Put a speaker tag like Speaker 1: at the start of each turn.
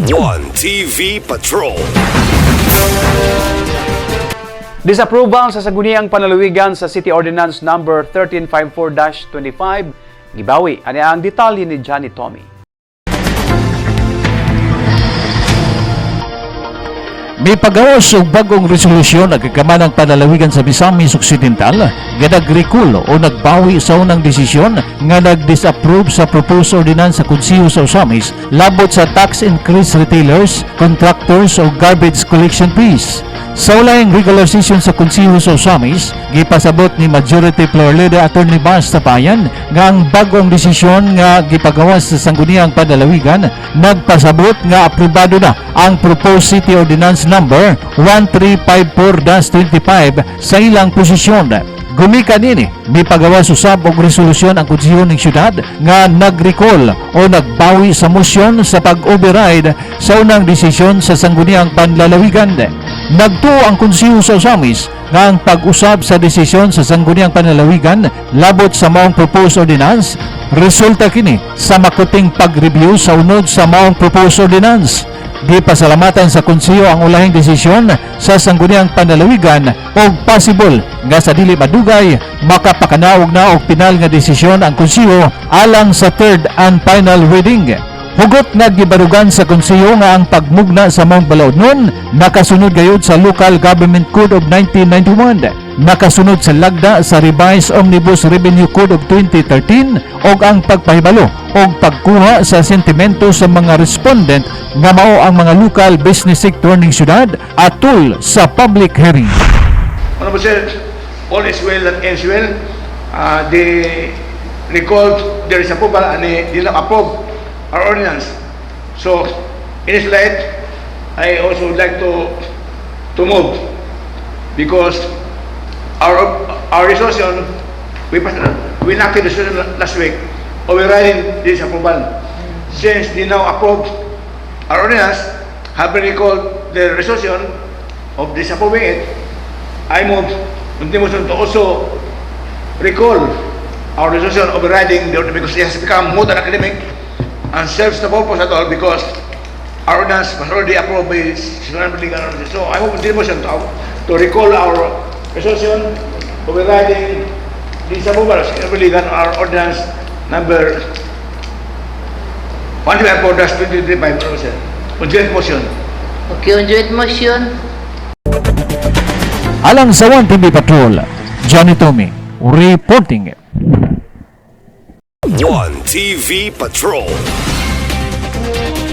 Speaker 1: One TV Patrol.
Speaker 2: Disapproval sa saguniang panalawigan sa City Ordinance number 1354-25. Gibawi, ani ang detalye ni Johnny Tommy.
Speaker 3: May pagawas og bagong resolusyon ang kagamanang panalawigan sa Misamis Occidental nga nag-recall o nagbawi sa unang desisyon nga nag-disapprove sa proposed ordinance sa Konseho sa Misamis labot sa tax increase retailers, contractors o garbage collection fees. Sa ulayang regular session sa Konseho sa Misamis, gipasabot ni Majority Floor Leader Attorney Bas Tapayan nga ang bagong desisyon nga gipagawas sa sangguniang panalawigan nagpasabot nga aprobado na ang proposed City Ordinance number 1354-25 sa ilang posisyon. Gumikan ini, may pagawas usab og resolusyon ang Konseho ng Syudad nga nag-recall o nagbawi sa motion sa pag-override sa unang desisyon sa sangguniang panlalawigan. Nagtuo ang Konseho sa Misamis nga ang pag-usab sa desisyon sa sangguniang panlalawigan labot sa maong proposed ordinance resulta kini sa makuting pag-review sa unod sa maong proposed ordinance. Gipasalamatan sa Konseho ang ulahing desisyon sa sangguniang panlalawigan o possible nga sa dili madugay makapakanaog na og pinal nga desisyon ang Konseho alang sa third and final reading. Hugot nga gibarugan sa Konseho nga ang pagmugna sa Mount Balaudnon nakasunod gayud sa Local Government Code of 1991, nakasunod sa lagda sa Revised Omnibus Revenue Code of 2013 og ang pagpahibalo og pagkuha sa sentimento sa mga respondent nga mao ang mga local business sector ning syudad atol sa public hearing.
Speaker 4: Honorable Sir, all is well that ends well. They recalled their disapproval and they did not approve our ordinance. So, in this light, I also would like to move because our resolution, we enacted the resolution last week, overriding this approval. Since they now approved our ordinance, have been recalled the resolution of disapproving it, I move the motion to also recall our resolution overriding the ordinance because it has become more than academic and serves the purpose at all because our ordinance was already approved by Supreme Legal Ordinance. So I move the motion to recall our resolution overriding the disapproval of Supreme Legal Ordinance number 154-2035. On joint motion.
Speaker 5: Okay, on joint motion.
Speaker 3: Alang sa One TV Patrol, Johnny Tommy reporting.
Speaker 1: One TV Patrol.